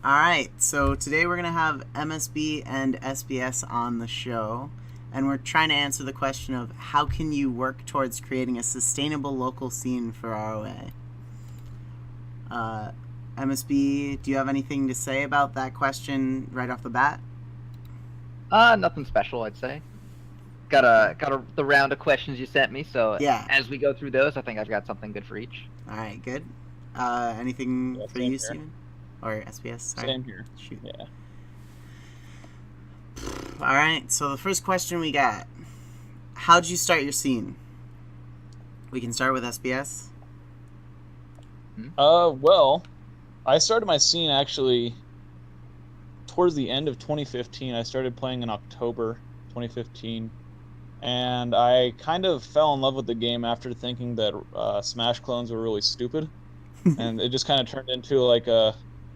All right, so today we're going to have MSB and SBS on the show, and we're trying to answer the question of how can you work towards creating a sustainable local scene for ROA? MSB, do you have anything to say about that question right off the bat? Nothing special, I'd say. Okay. The round of questions you sent me. So Yeah. as we go through those, I think I've got something good for each. All right, good. Anything Yeah, for same you, here. Steven? Or SBS, sorry. Same here. Shoot. Yeah. All right, so the first question we got, how'd you start your scene? We can start with SBS. Well, I started my scene actually towards the end of 2015. I started playing in October 2015, and I kind of fell in love with the game after thinking that Smash clones were really stupid, and it just kind of turned into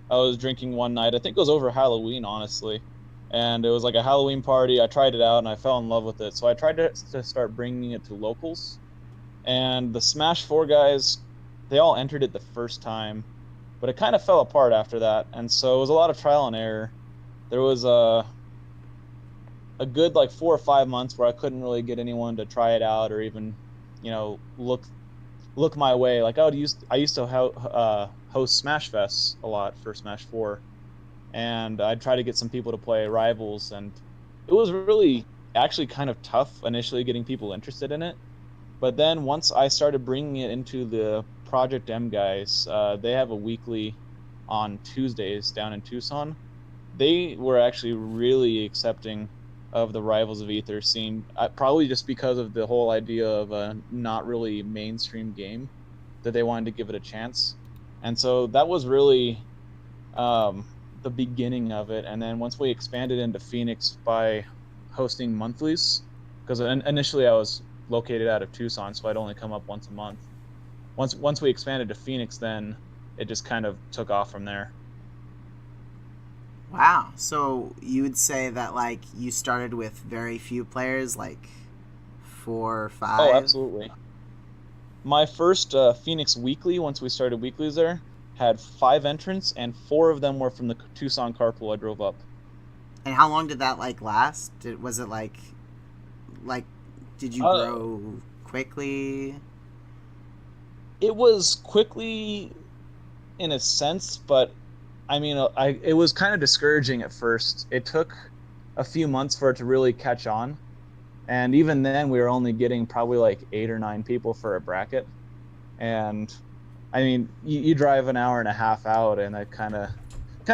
I was drinking one night. I think it was over Halloween, honestly, and it was like a Halloween party. I tried it out and I fell in love with it. So I tried to start bringing it to locals, and the Smash 4 guys, they all entered it the first time, but it kind of fell apart after that, and so it was a lot of trial and error. There was a good like 4 or 5 months where I couldn't really get anyone to try it out or even, look my way. Like I used to host Smash Fests a lot for Smash 4, and I'd try to get some people to play Rivals, and it was really actually kind of tough initially getting people interested in it. But then once I started bringing it into the Project M guys, they have a weekly on Tuesdays down in Tucson. They were actually really accepting of the Rivals of Aether scene, probably just because of the whole idea of a not really mainstream game, that they wanted to give it a chance. And so that was really the beginning of it. And then once we expanded into Phoenix by hosting monthlies, because initially I was located out of Tucson, so I'd only come up once a month. Once we expanded to Phoenix, then it just kind of took off from there. Wow. So you would say that like you started with very few players, like four or Oh, five? absolutely. My first Phoenix weekly, once we started weeklies there, had 5 entrants, and 4 of them were from the Tucson carpool I drove up. And how long did that like last? Was it like did you Uh, grow quickly? it was quickly in a sense, but I mean, it was kind of discouraging at first. It took a few months for it to really catch on, and even then, we were only getting probably like 8 or 9 people for a bracket. And I mean, you drive an hour and a half out, and that kind of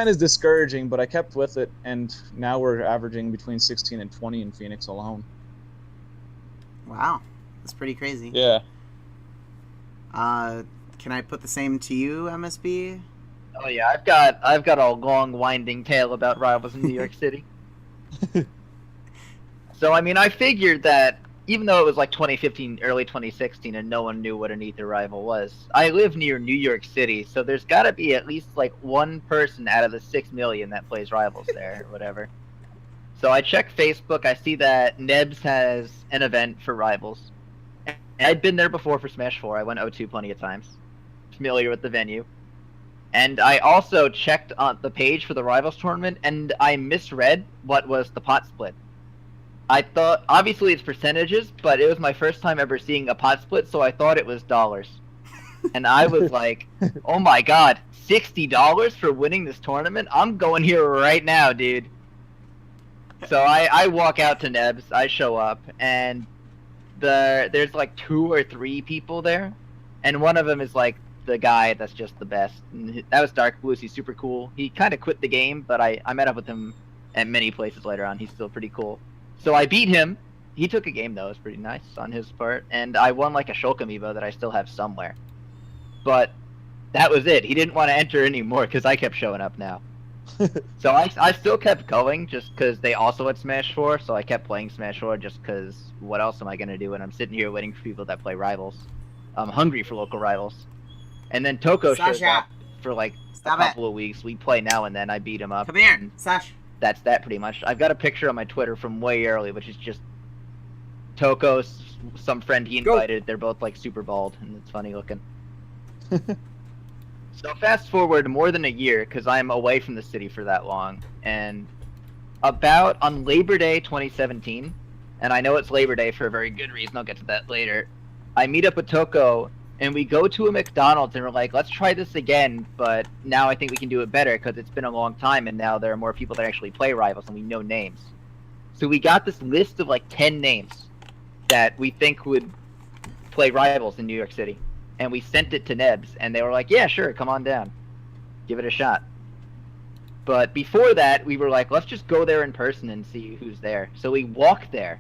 is discouraging. But I kept with it, and now we're averaging between 16 and 20 in Phoenix alone. Wow. That's pretty crazy. Yeah. Uh can I put the same to you, MSB? Oh yeah, I've got a long winding tale about Rivals in New York City. So I mean, I figured that even though it was like 2015, early 2016, and no one knew what an Ether rival was, I live near New York City, so there's got to be at least like one person out of the 6 million that plays Rivals there, or whatever. So I check Facebook. I see that Nebs has an event for Rivals. And I'd been there before for Smash 4. I went O2 plenty of times. Familiar with the venue. And I also checked on the page for the Rivals tournament, and I misread what was the pot split. I thought, obviously it's percentages, but it was my first time ever seeing a pot split, so I thought it was dollars. And I was like, oh my god, $60 for winning this tournament? I'm going here right now, dude. So I walk out to Nebs, I show up, and there's like 2 or 3 people there, and one of them is like the guy that's just the best. And that was Dark Blues. He's super cool. He kind of quit the game, but I met up with him at many places later on. He's still pretty cool. So I beat him. He took a game though. It was pretty nice on his part, and I won like a Shulk amiibo that I still have somewhere. But that was it. He didn't want to enter anymore because I kept showing up now. So I still kept going just because they also had Smash 4, so I kept playing Smash 4 just because what else am I going to do when I'm sitting here waiting for people that play Rivals? I'm hungry for local Rivals. And then Toko shows Sasha, up for like a stop it. couple of weeks. We play now and then. I beat him up. Come here, And Sash. that's that pretty much. I've got a picture on my Twitter from way early, which is just Toko, some friend he Go. invited. They're both like super bald, and it's funny looking. So fast forward more than a year, because I'm away from the city for that long, and about on Labor Day 2017, and I know it's Labor Day for a very good reason, I'll get to that later, I meet up with Toko, and we go to a McDonald's, and we're like, let's try this again, but now I think we can do it better, because it's been a long time, and now there are more people that actually play Rivals, and we know names. So we got this list of like 10 names that we think would play Rivals in New York City. And we sent it to Nebs, and they were like, yeah, sure, come on down. Give it a shot. But before that, we were like, let's just go there in person and see who's there. So we walked there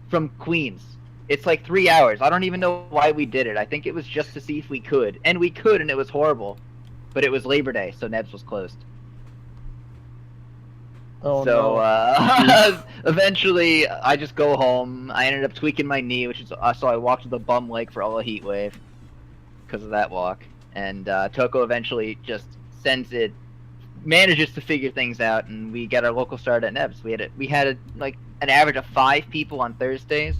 from Queens. It's like 3 hours. I don't even know why we did it. I think it was just to see if we could. And we could, and it was horrible. But it was Labor Day, so Nebs was closed. Oh, so no. eventually, I just go home. I ended up tweaking my knee, which is so I walked with a bum leg for all the heat wave because of that walk. And Toko eventually just manages to figure things out, and we get our local start at Nebs. We had like an average of 5 people on Thursdays.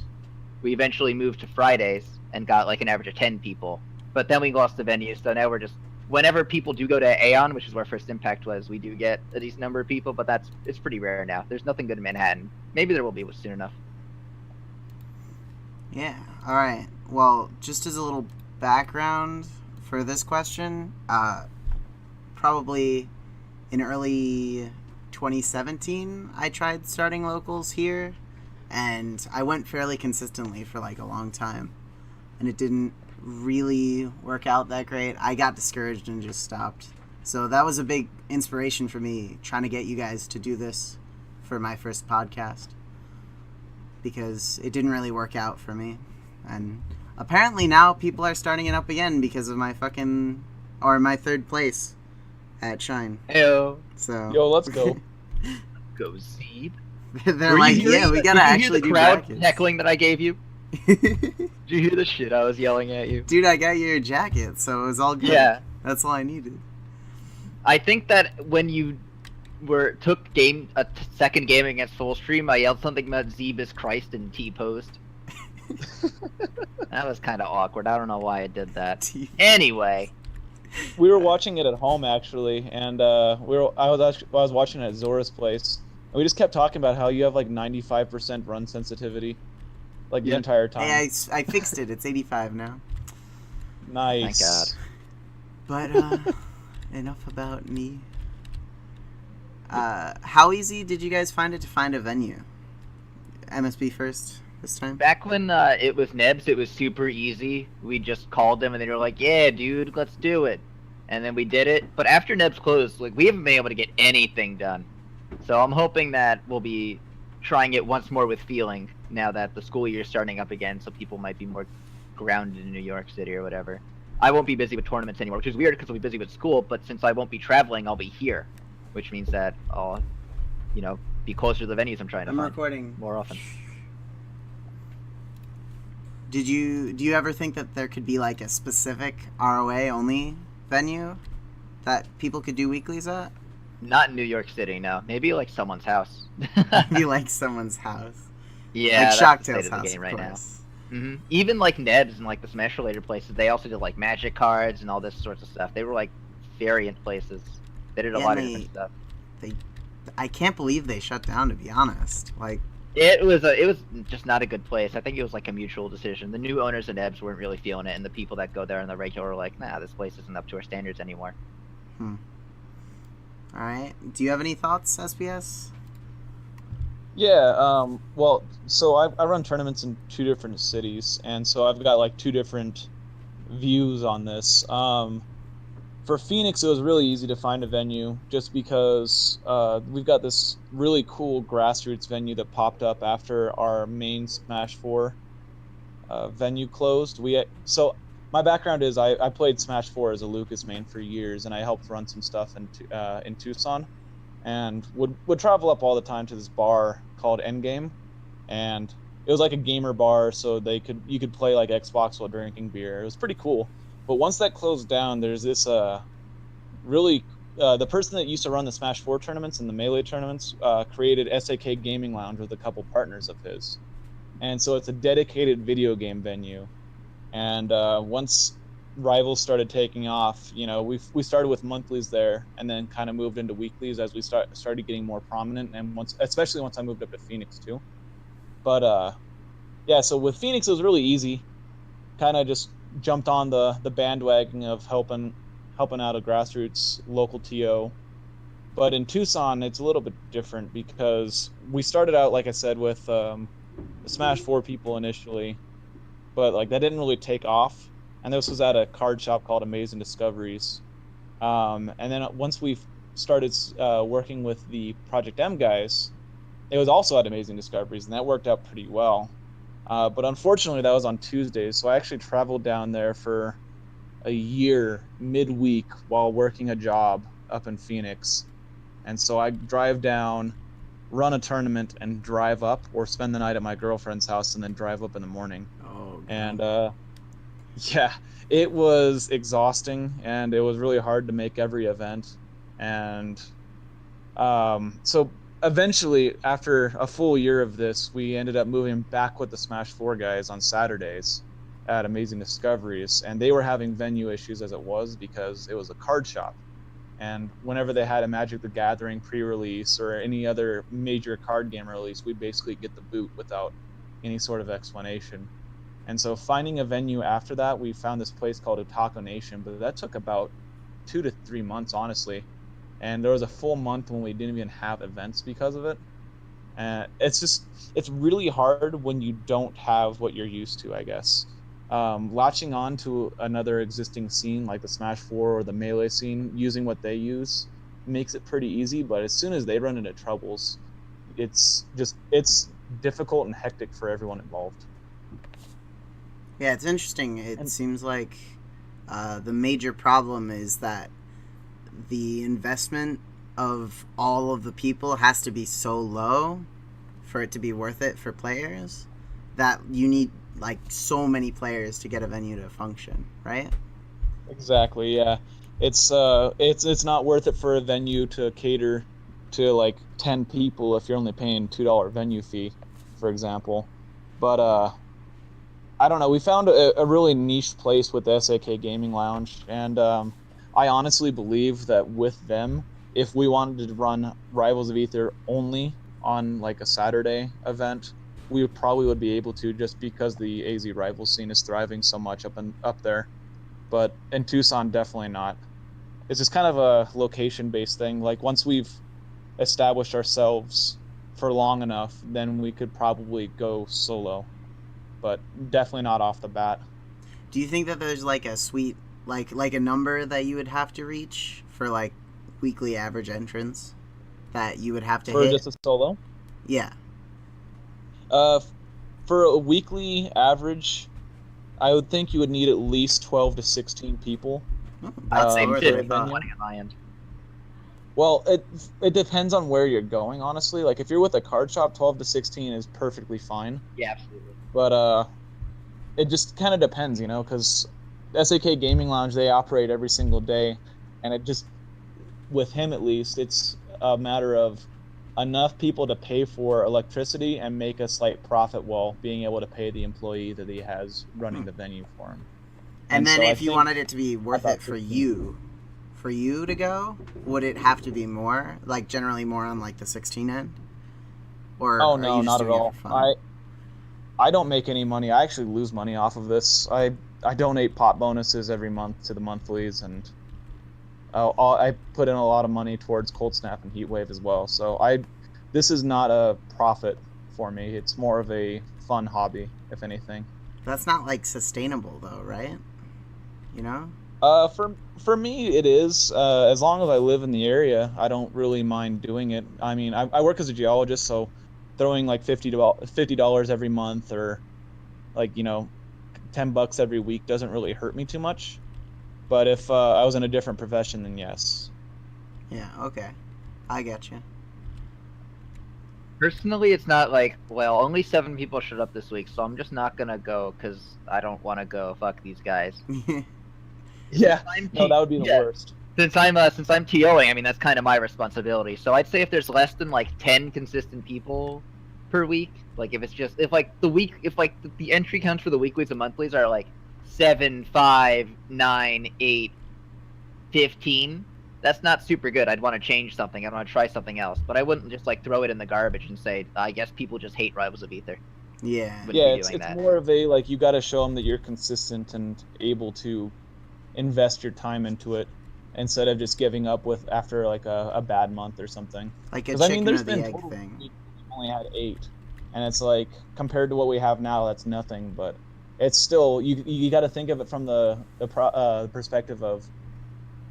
We eventually moved to Fridays and got like an average of 10 people. But then we lost the venue, so now we're just whenever people do go to Aeon, which is where First Impact was, we do get a decent number of people, but it's pretty rare now. There's nothing good in Manhattan. Maybe there will be soon enough. Yeah. All right. Well, just as a little background for this question, probably in early 2017, I tried starting locals here, and I went fairly consistently for like a long time, and it didn't really work out that great. I got discouraged and just stopped. So that was a big inspiration for me, trying to get you guys to do this for my first podcast, because it didn't really work out for me. And apparently now people are starting it up again because of my my third place at Shine. Heyo. So Yo, let's go. Go Zeeb. They're like, yeah, we gotta actually do crowd brackets. heckling that I gave you. Did you hear the shit I was yelling at you? Dude, I got your jacket, so it was all good. Yeah. That's all I needed. I think that when you took a second game against Fullstream, I yelled something about Zeeb is Christ and T-posed. That was kind of awkward. I don't know why I did that. Anyway. We were watching it at home actually, and I was watching it at Zora's place. And we just kept talking about how you have like 95% run sensitivity, like the entire time. Hey, I fixed it. It's 85 now. Nice. Thank God. But enough about me. How easy did you guys find it to find a venue? MSB first this time? Back when it was Nebs, it was super easy. We just called them and they were like, yeah, dude, let's do it. And then we did it. But after Nebs closed, like we haven't been able to get anything done. So I'm hoping that we'll be trying it once more with feeling now that the school year is starting up again, so people might be more grounded in New York City or whatever. I won't be busy with tournaments anymore, which is weird because I'll be busy with school, but since I won't be traveling, I'll be here, which means that I'll, be closer to the venues I'm trying to find recording more often. Do you ever think that there could be like a specific ROA only venue that people could do weeklies at? Not in New York City, no. Maybe like someone's house. Maybe like someone's house. Yeah, like that's the Shocktail's state of the house, game right of now. course. Mm-hmm. Even like Nebs and like the Smash related places, they also did like magic cards and all this sorts of stuff. They were like variant places. They did a lot of different stuff. I can't believe they shut down, to be honest. Like, it was just not a good place. I think it was like a mutual decision. The new owners of Nebs weren't really feeling it, and the people that go there on the regular were like, nah, this place isn't up to our standards anymore. All right. Do you have any thoughts, SBS? Yeah, well, so I run tournaments in 2 different cities, and so I've got like 2 different views on this. For Phoenix, it was really easy to find a venue just because we've got this really cool grassroots venue that popped up after our main Smash 4 venue closed. So my background is I played Smash 4 as a Lucas main for years, and I helped run some stuff in Tucson, and would travel up all the time to this bar called Endgame, and it was like a gamer bar, so you could play like Xbox while drinking beer. It was pretty cool. But once that closed down, there's this really the person that used to run the Smash 4 tournaments and the Melee tournaments created SAK Gaming Lounge with a couple partners of his, and so it's a dedicated video game venue. And once Rivals started taking off, we started with monthlies there, and then kind of moved into weeklies as we started getting more prominent, and especially once I moved up to Phoenix too. But yeah, so with Phoenix it was really easy. Kind of just jumped on the bandwagon of helping out a grassroots local TO. But in Tucson, it's a little bit different because we started out, like I said, with Smash 4 people initially, but like that didn't really take off. And this was at a card shop called Amazing Discoveries. And then once we started working with the Project M guys, it was also at Amazing Discoveries, and that worked out pretty well. But unfortunately, that was on Tuesdays, so I actually traveled down there for a year midweek while working a job up in Phoenix. And so I drive down, run a tournament, and drive up, or spend the night at my girlfriend's house and then drive up in the morning. Oh, God. And yeah, it was exhausting, and it was really hard to make every event. And so eventually, after a full year of this, we ended up moving back with the Smash 4 guys on Saturdays at Amazing Discoveries, and they were having venue issues as it was because it was a card shop. And whenever they had a Magic the Gathering pre-release or any other major card game release, we'd basically get the boot without any sort of explanation. And so finding a venue after that, we found this place called Otaku Nation, but that took about 2 to 3 months, honestly. And there was a full month when we didn't even have events because of it. And it's really hard when you don't have what you're used to, I guess. Latching on to another existing scene like the Smash 4 or the Melee scene, using what they use, makes it pretty easy. But as soon as they run into troubles, it's difficult and hectic for everyone involved. Yeah, it's interesting. It seems like the major problem is that the investment of all of the people has to be so low for it to be worth it for players that you need like so many players to get a venue to function, right? Exactly, yeah. It's not worth it for a venue to cater to like 10 people if you're only paying $2 venue fee, for example. But I don't know, we found a really niche place with the SAK Gaming Lounge, and I honestly believe that with them, if we wanted to run Rivals of Aether only on like a Saturday event, we probably would be able to, just because the AZ Rivals scene is thriving so much up there. But in Tucson, definitely not. It's just kind of a location-based thing. Like once we've established ourselves for long enough, then we could probably go solo. But definitely not off the bat. Do you think that there's like a sweet like a number that you would have to reach for like weekly average entrance that you would have to for hit? Just a solo? Yeah. For a weekly average, I would think you would need at least 12 to 16 people. I'd say lower 50 than I thought. 20 on my end. Well, it depends on where you're going, honestly. Like if you're with a card shop, 12 to 16 is perfectly fine. Yeah, absolutely. But it just kind of depends, because SAK Gaming Lounge, they operate every single day, and it just, with him at least, it's a matter of enough people to pay for electricity and make a slight profit while being able to pay the employee that he has running the venue for him. And then so if you wanted it to be worth it for 15. you to go, would it have to be more? Like generally more on like the 16 end? Or Oh are no, you just not at doing it all. for fun? I don't make any money. I actually lose money off of this. I donate pot bonuses every month to the monthlies, and I put in a lot of money towards Cold Snap and Heatwave as well. So this is not a profit for me. It's more of a fun hobby, if anything. That's not like sustainable though, right? For me, it is. As long as I live in the area, I don't really mind doing it. I mean, I work as a geologist, so throwing like $50 every month, or like $10 every week doesn't really hurt me too much. But if I was in a different profession, then yes. Yeah, okay. I get you. Personally, it's not like, well, only 7 people showed up this week, so I'm just not gonna go because I don't want to go. Fuck these guys. Yeah, no, that would be the worst. Since I'm TOing, I mean that's kind of my responsibility. So I'd say if there's less than like 10 consistent people per week, like if the entry counts for the weeklies and monthlies are like 7, 5, 9, 8, 15. That's not super good. I'd want to change something. I'd want to try something else. But I wouldn't just like throw it in the garbage and say, I guess people just hate Rivals of Aether. Yeah. Wouldn't Yeah, be it's doing that. more of a like you got to show them that you're consistent and able to invest your time into it instead of just giving up with after like a bad month or something. Like a 'Cause, chicken there's or the been egg total thing. we've only had 8, and it's like compared to what we have now, that's nothing. But it's still you got to think of it from the perspective of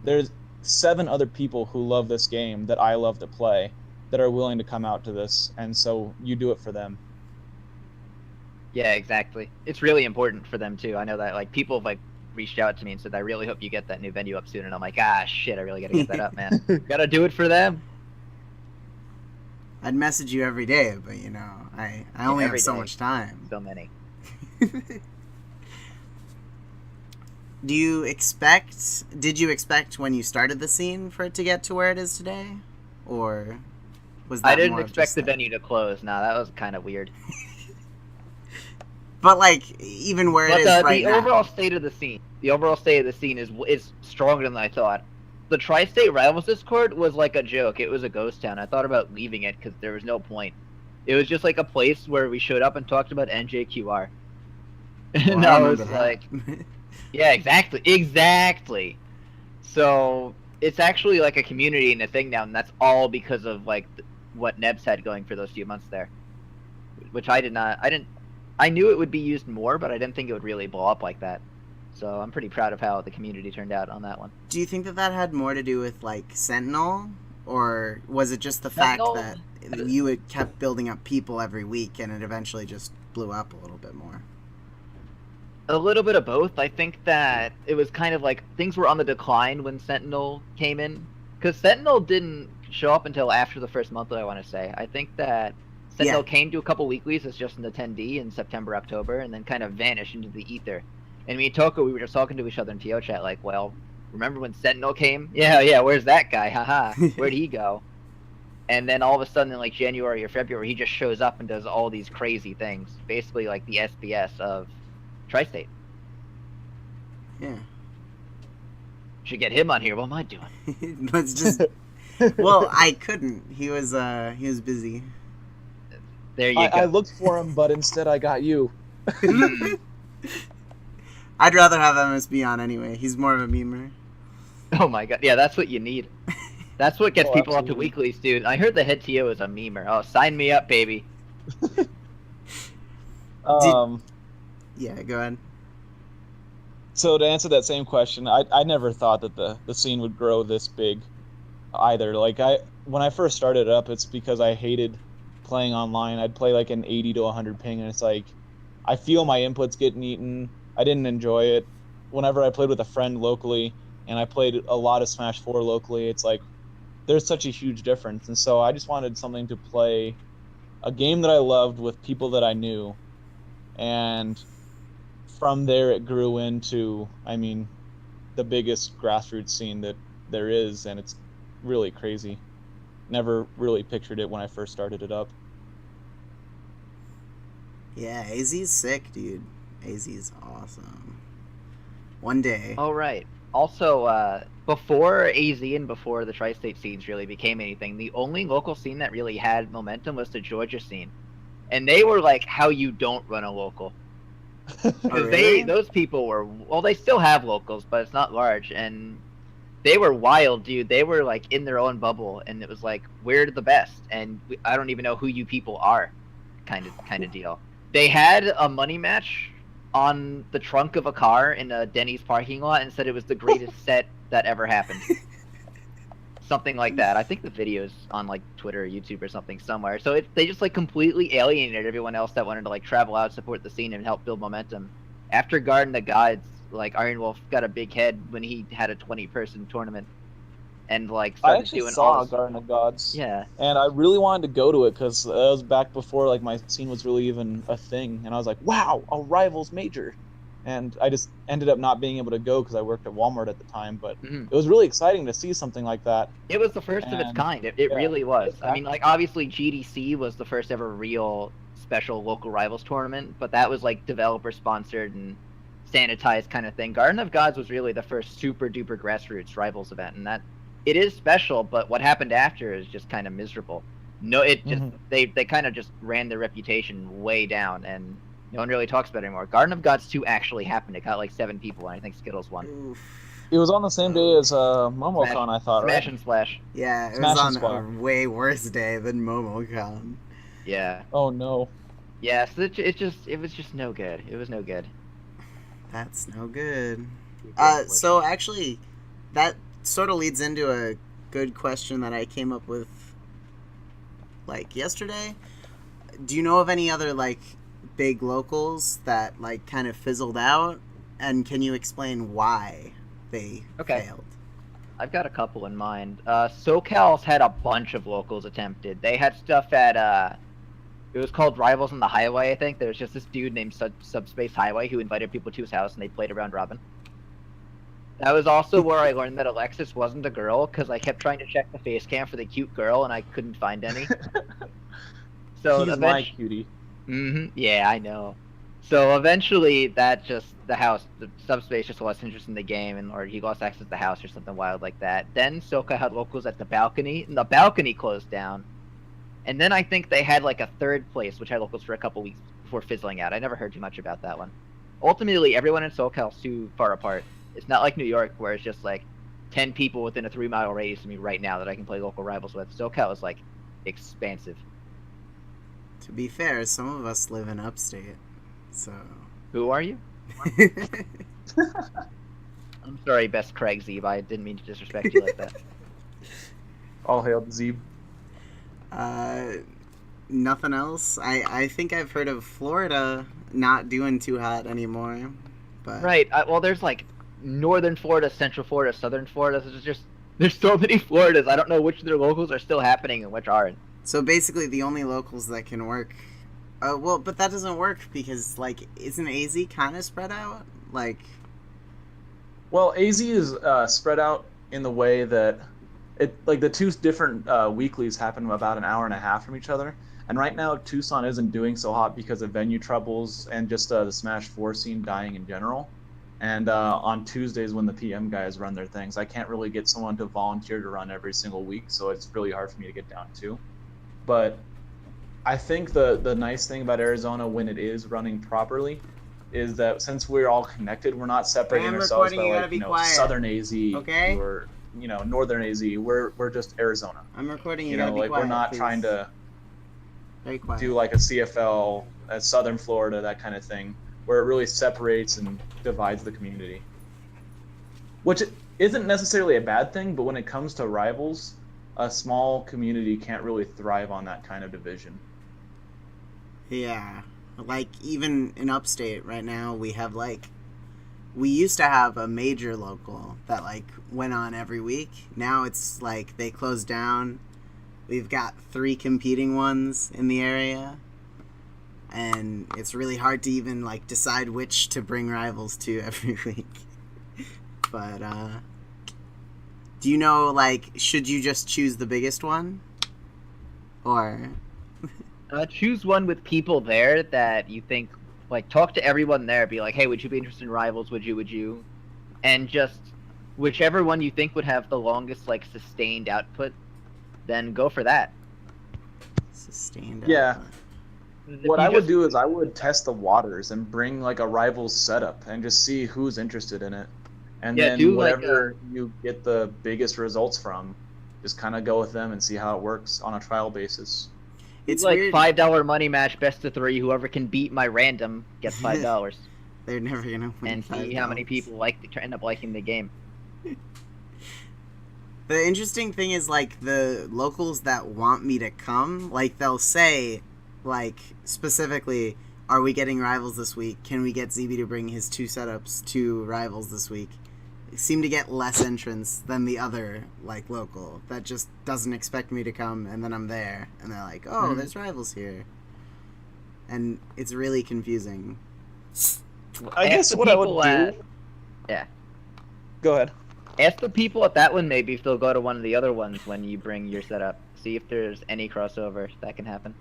there's 7 other people who love this game that I love to play that are willing to come out to this, and so you do it for them. Yeah, exactly. It's really important for them too. I know that like people have like reached out to me and said, I really hope you get that new venue up soon. And I'm like, shit, I really got to get that up, man. Gotta do it for them. I'd message you every day, but you know, I only have every so day. much time. So many. Did you expect when you started the scene for it to get to where it is today? Or was that I didn't more of expect just the like- venue to close. Nah, that was kind of weird. But like, even where But it is right the now. overall state of the scene, is stronger than I thought. The Tri-State Rivals Discord was like a joke. It was a ghost town. I thought about leaving it because there was no point. It was just like a place where we showed up and talked about NJQR. And Well, I I was remember like, that. yeah, exactly. So it's actually like a community and a thing now, and that's all because of like what Nebs had going for those few months there, which I didn't. I knew it would be used more, but I didn't think it would really blow up like that. So I'm pretty proud of how the community turned out on that one. Do you think that had more to do with like Sentinel, or was it just the fact Sentinel- that you had kept building up people every week and it eventually just blew up a little bit more? A little bit of both. I think that it was kind of like things were on the decline when Sentinel came in, because Sentinel didn't show up until after the first month, I want to say. I think that Sentinel came to a couple weeklies as just an attendee in September, October, and then kind of vanished into the ether. And me and Toko, we were just talking to each other in TO chat, like, well, remember when Sentinel came? Yeah, where's that guy? Haha, where'd he go? And then all of a sudden in like January or February, he just shows up and does all these crazy things. Basically like the SBS of Tri-State. Yeah. Should get him on here. What am I doing? Let's just. Well, I couldn't. He was busy. There you I go. looked for him, but instead I got you. I'd rather have MSB on anyway. He's more of a memer. Oh my god. Yeah, that's what you need. That's what gets Oh, people up to absolutely. weeklies, dude. I heard the head TO is a memer. Oh, sign me up, baby. Yeah, go ahead. So to answer that same question, I never thought that the scene would grow this big either. Like when I first started it up, it's because I hated playing online. I'd play like an 80 to 100 ping, and it's like I feel my inputs getting eaten. I didn't enjoy it. Whenever I played with a friend locally, and I played a lot of Smash 4 locally, it's like there's such a huge difference. And so I just wanted something to play a game that I loved with people that I knew. And from there it grew into, I mean, the biggest grassroots scene that there is, and it's really crazy. Never really pictured it when I first started it up. Yeah, AZ's sick, dude. AZ's awesome. One day. All right. Also, before AZ and before the tri-state scenes really became anything, the only local scene that really had momentum was the Georgia scene. And they were like how you don't run a local. Oh, Because really? those people were, well, they still have locals, but it's not large. And they were wild, dude. They were like in their own bubble. And it was like, we're the best. And I don't even know who you people are kind of deal. They had a money match on the trunk of a car in a Denny's parking lot and said it was the greatest set that ever happened. Something like that. I think the video's on like Twitter or YouTube or something somewhere. So they just like completely alienated everyone else that wanted to like travel out, support the scene, and help build momentum. After Garden of Gods, like Iron Wolf got a big head when he had a 20-person tournament, and like I started actually doing saw all this. Garden of Gods. Yeah. And I really wanted to go to it because that was back before like my scene was really even a thing. And I was like, wow, a Rivals major. And I just ended up not being able to go because I worked at Walmart at the time. But it was really exciting to see something like that. It was the first of its And, kind. It yeah, really was. exactly. I mean, like, obviously GDC was the first ever real special local rivals tournament, but that was like developer sponsored and sanitized kind of thing. Garden of Gods was really the first super duper grassroots Rivals event, and that it is special, but what happened after is just kind of miserable. No, it just they kind of just ran their reputation way down, and no one really talks about it anymore. Garden of Gods 2 actually happened. It got like 7 people, and I think Skittles won. Oof. It was on the same day as MomoCon, I thought, Smash right? and Splash. Yeah, it Smash was and on Splash. a way worse day than MomoCon. Yeah. Oh no. Yeah, so it was just no good. It was no good. That's no good. So actually, that sort of leads into a good question that I came up with, like, yesterday. Do you know of any other, like, big locals that, like, kind of fizzled out? And can you explain why they failed? I've got a couple in mind. SoCal's had a bunch of locals attempted. They had stuff at, it was called Rivals on the Highway, I think. There was just this dude named Subspace Highway who invited people to his house, and they played a round robin. That was also where I learned that Alexis wasn't a girl, because I kept trying to check the face cam for the cute girl, and I couldn't find any. So He's my cutie. Yeah, I know. So eventually, the Subspace just lost interest in the game, or he lost access to the house or something wild like that. Then Soka had locals at the balcony, and the balcony closed down. And then I think they had like a third place, which had locals for a couple weeks before fizzling out. I never heard too much about that one. Ultimately, everyone in SoCal is too far apart. It's not like New York, where it's just like 10 people within a 3-mile radius of me right now that I can play local Rivals with. SoCal is like expansive. To be fair, some of us live in upstate, so... Who are you? I'm sorry, best Craig Zeeb. I didn't mean to disrespect you like that. All hail the Zeeb. Nothing else. I think I've heard of Florida not doing too hot anymore, but... Right. Well, there's like northern Florida, central Florida, southern Florida. There's so many Floridas. I don't know which of their locals are still happening and which aren't. So basically, the only locals that can work... well, but that doesn't work because, like, isn't AZ kind of spread out? Like... Well, AZ is spread out in the way that the two different weeklies happen about an hour and a half from each other. And right now, Tucson isn't doing so hot because of venue troubles and just the Smash 4 scene dying in general. And on Tuesdays when the PM guys run their things, I can't really get someone to volunteer to run every single week, so it's really hard for me to get down to. But I think the nice thing about Arizona when it is running properly is that since we're all connected, we're not separating ourselves by like, Southern AZ or Northern AZ. We're just Arizona. I'm recording. You know, like quiet, we're not trying to do like a CFL at Southern Florida, that kind of thing, where it really separates and divides the community. Which isn't necessarily a bad thing, but when it comes to Rivals, a small community can't really thrive on that kind of division. Yeah. Like, even in upstate right now, we used to have a major local that, like, went on every week. Now it's, like, they closed down. We've got 3 competing ones in the area. And it's really hard to even, like, decide which to bring Rivals to every week. But, do you know, like, should you just choose the biggest one? Or... choose one with people there that you think, like, talk to everyone there. Be like, hey, would you be interested in Rivals? Would you? And just whichever one you think would have the longest, like, sustained output, then go for that. Sustained output. What I would do is I would test the waters and bring, like, a Rivals setup and just see who's interested in it. And then whatever you get the biggest results from, just kind of go with them and see how it works on a trial basis. It's like weird. $5 money match, best of 3. Whoever can beat my random gets $5. They're never gonna win. And see how many people end up liking the game. The interesting thing is, like, the locals that want me to come, like, they'll say, like, specifically, are we getting Rivals this week? Can we get ZB to bring his 2 setups to Rivals this week? Seem to get less entrance than the other, like, local that just doesn't expect me to come, and then I'm there and they're like, oh, there's Rivals here, and it's really confusing. I guess what I would do go ahead, ask the people at that one maybe if they'll go to one of the other ones when you bring your setup, see if there's any crossover that can happen,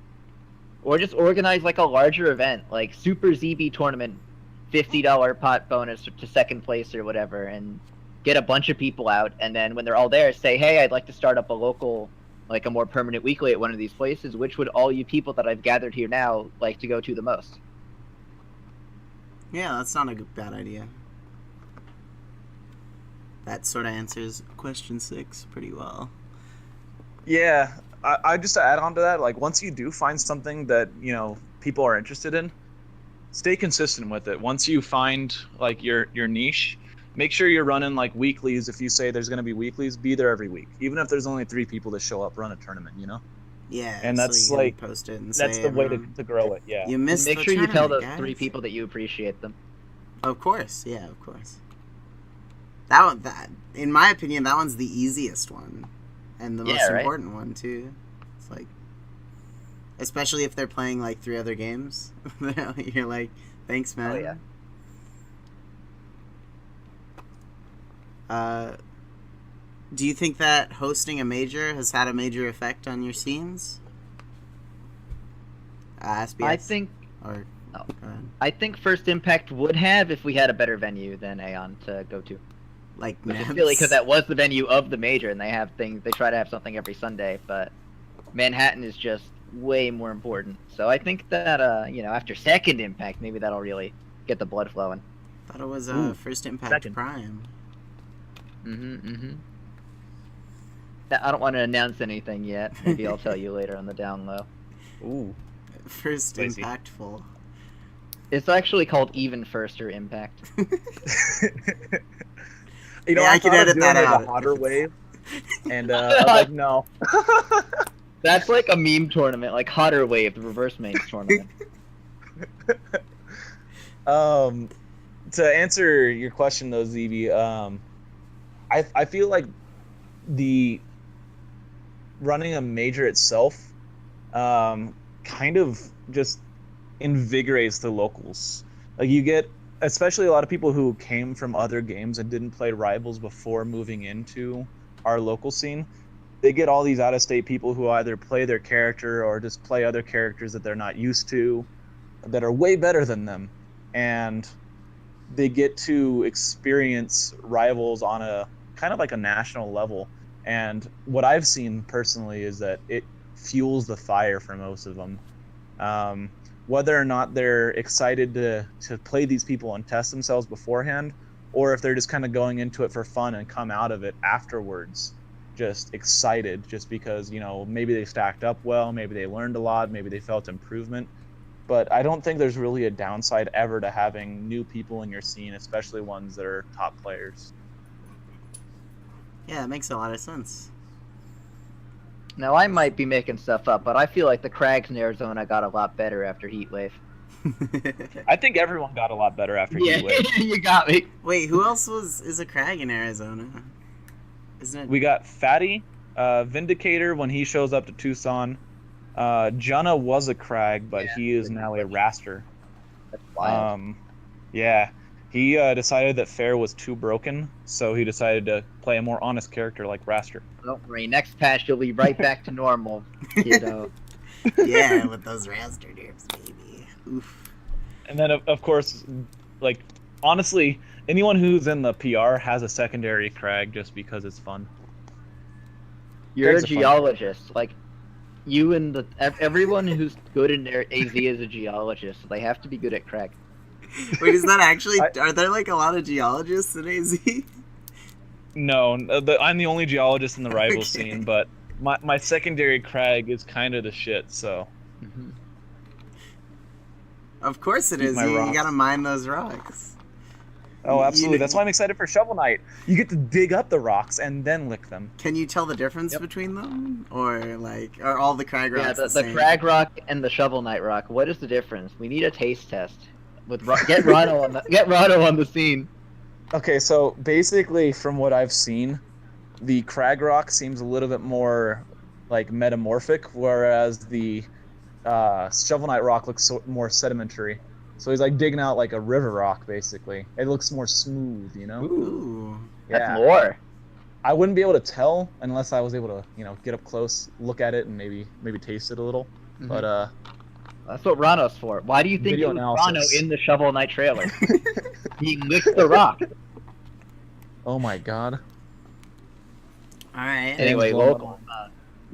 or just organize like a larger event, like Super ZB tournament $50 pot bonus to second place or whatever, and get a bunch of people out, and then when they're all there, say, hey, I'd like to start up a local, like a more permanent weekly at one of these places. Which would all you people that I've gathered here now like to go to the most? Yeah, that's not a bad idea. That sort of answers question 6 pretty well. Yeah, I just to add on to that, like once you do find something that people are interested in, stay consistent with it. Once you find like your niche, make sure you're running like weeklies. If you say there's going to be weeklies, be there every week, even if there's only 3 people that show up. Run a tournament, Yeah, and that's so you like can post it and that's say, the way to grow it. Yeah, you missed Make the sure you tell those tournament, 3 guys. people that you appreciate them. Of course, yeah, of course. That in my opinion, that one's the easiest one, and the most important one too. It's like, especially if they're playing like 3 other games, you're like, thanks, man. Oh yeah. Do you think that hosting a major has had a major effect on your scenes? SBS? I think First Impact would have if we had a better venue than Aeon to go to. Like, which is silly because that was the venue of the major, and they try to have something every Sunday, but Manhattan is just way more important. So I think that after Second Impact, maybe that'll really get the blood flowing. Thought it was First Impact Prime. I don't want to announce anything yet. Maybe I'll tell you later on the down low. Ooh. First Impactful. It's actually called Even First or Impact. I can edit that out. A hotter wave, and I was like, no. That's like a meme tournament, like Hotter Wave, the reverse mains tournament. To answer your question though, ZB, I feel like the running a major itself kind of just invigorates the locals. Like you get, especially a lot of people who came from other games and didn't play Rivals before moving into our local scene, they get all these out-of-state people who either play their character or just play other characters that they're not used to, that are way better than them, and they get to experience Rivals on a kind of like a national level. And what I've seen personally is that it fuels the fire for most of them. Whether or not they're excited to play these people and test themselves beforehand, or if they're just kind of going into it for fun and come out of it afterwards just excited, just because maybe they stacked up well, maybe they learned a lot, maybe they felt improvement. But I don't think there's really a downside ever to having new people in your scene, especially ones that are top players. Yeah, it makes a lot of sense. Now, I might be making stuff up, but I feel like the Crags in Arizona got a lot better after Heatwave. I think everyone got a lot better after Heatwave. Yeah, you got me. Wait, who else is a Crag in Arizona? Isn't it? We got Fatty, Vindicator when he shows up to Tucson. Junna was a Crag, but he is now a Raster. That's wild. Yeah. He decided that Fair was too broken, so he decided to play a more honest character like Raster. Don't worry, next patch you'll be right back to normal, kiddo. Yeah, with those Raster nerfs, baby. Oof. And then, of course, like, honestly, anyone who's in the PR has a secondary Crag just because it's fun. You're a geologist. Like, you and everyone who's good in their AZ is a geologist, so they have to be good at Crag. Wait, is that actually... are there, like, a lot of geologists in AZ? No, I'm the only geologist in the rival scene, but my secondary Crag is kind of the shit, so... Mm-hmm. Of course it is. You gotta mine those rocks. Oh, absolutely. That's why I'm excited for Shovel Knight. You get to dig up the rocks and then lick them. Can you tell the difference between them? Or, like, are all the Crag rocks the same? The Crag rock and the Shovel Knight rock, what is the difference? We need a taste test. Get Rano on the scene. Okay, so basically, from what I've seen, the Crag rock seems a little bit more like metamorphic, whereas the Shovel Knight rock looks more sedimentary. So he's like digging out like a river rock, basically. It looks more smooth, Ooh, that's more. I wouldn't be able to tell unless I was able to, get up close, look at it, and maybe taste it a little. Mm-hmm. But That's what Rano's for. Why do you think Video it was analysis. Rano in the Shovel Knight trailer? He licked the rock. Oh my god. All right. Anyway, blown my local.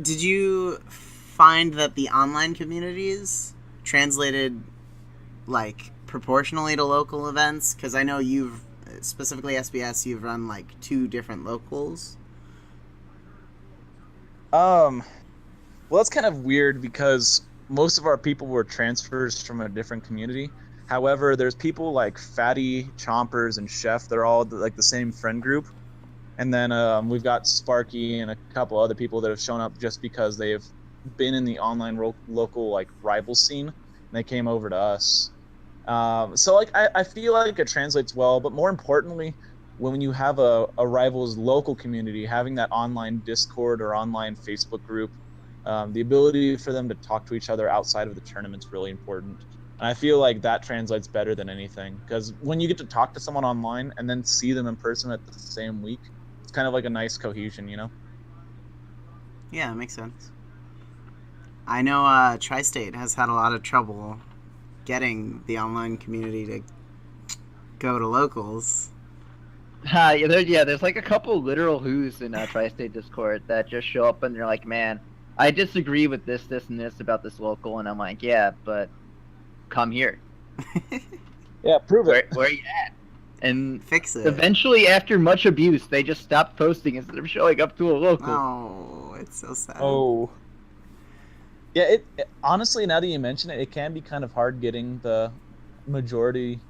Did you find that the online communities translated like proportionally to local events? Because I know you've, specifically SBS, you've run like 2 different locals. Well, that's kind of weird because most of our people were transfers from a different community. However, there's people like Fatty, Chompers, and Chef. They're all like the same friend group. And then we've got Sparky and a couple other people that have shown up just because they've been in the online local like rival scene, and they came over to us. So like I feel like it translates well, but more importantly, when you have a rival's local community, having that online Discord or online Facebook group, the ability for them to talk to each other outside of the tournament's really important. And I feel like that translates better than anything, because when you get to talk to someone online and then see them in person at the same week, it's kind of like a nice cohesion, you know? Yeah, that makes sense. I know Tri-State has had a lot of trouble getting the online community to go to locals. There's like a couple literal who's in Tri-State Discord that just show up and they're like, man, I disagree with this, and this about this local, and I'm like, yeah, but come here. Yeah, prove it. Where are you at? And Fix it. eventually, after much abuse, they just stopped posting instead of showing up to a local. Oh, it's so sad. Oh. Yeah, it honestly, now that you mention it, it can be kind of hard getting the majority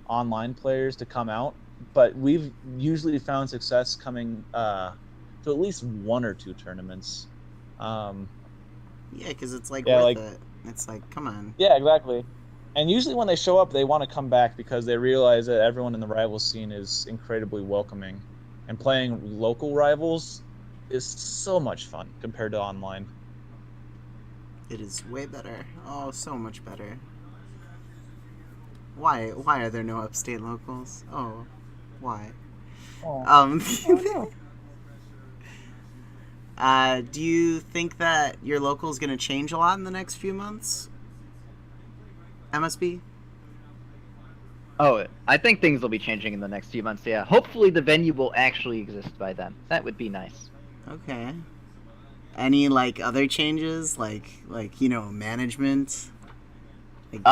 online players to come out, but we've usually found success coming to at least 1 or 2 tournaments. Yeah, because it's like Yeah, worth like- it. It's like, come on. Yeah, exactly. And usually when they show up, they want to come back because they realize that everyone in the rival scene is incredibly welcoming. And playing local rivals is so much fun compared to online. It is way better. Oh, so much better. Why are there no upstate locals? Oh, why? Oh. Do you think that your local is going to change a lot in the next few months? MSB? Oh, I think things will be changing in the next few months, yeah. Hopefully the venue will actually exist by then. That would be nice. Okay. Any like other changes, like management? Like,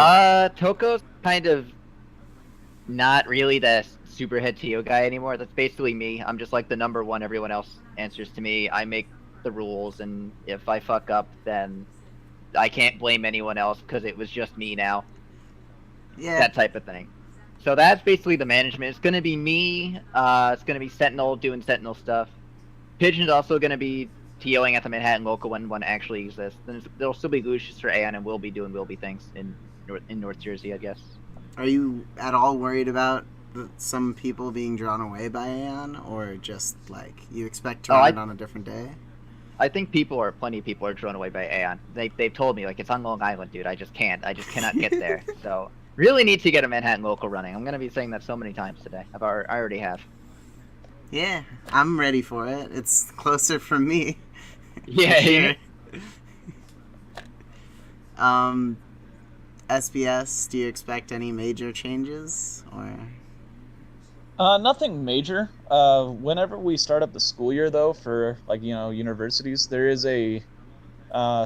Toko's kind of not really the super head TO guy anymore. That's basically me. I'm just like the number one. Everyone else answers to me. I make the rules, and if I fuck up, then I can't blame anyone else because it was just me now. yeah. That type of thing. So that's basically the management. It's going to be me. It's going to be Sentinel doing Sentinel stuff. Pigeon's also going to be TOing at the Manhattan local when one actually exists. Then there'll still be Lucius for Aeon, and we'll be doing Will Be things in North Jersey, I guess. Are you at all worried about some people being drawn away by Aeon, or just like you expect to run it on a different day? I think plenty of people are drawn away by Aeon. They've told me, like, it's on Long Island, dude. I just cannot get there. So really need to get a Manhattan local running. I'm gonna be saying that so many times today. I already have. Yeah, I'm ready for it. It's closer from me. Yeah. SBS, do you expect any major changes, or? Nothing major. Whenever we start up the school year, though, for universities, there is a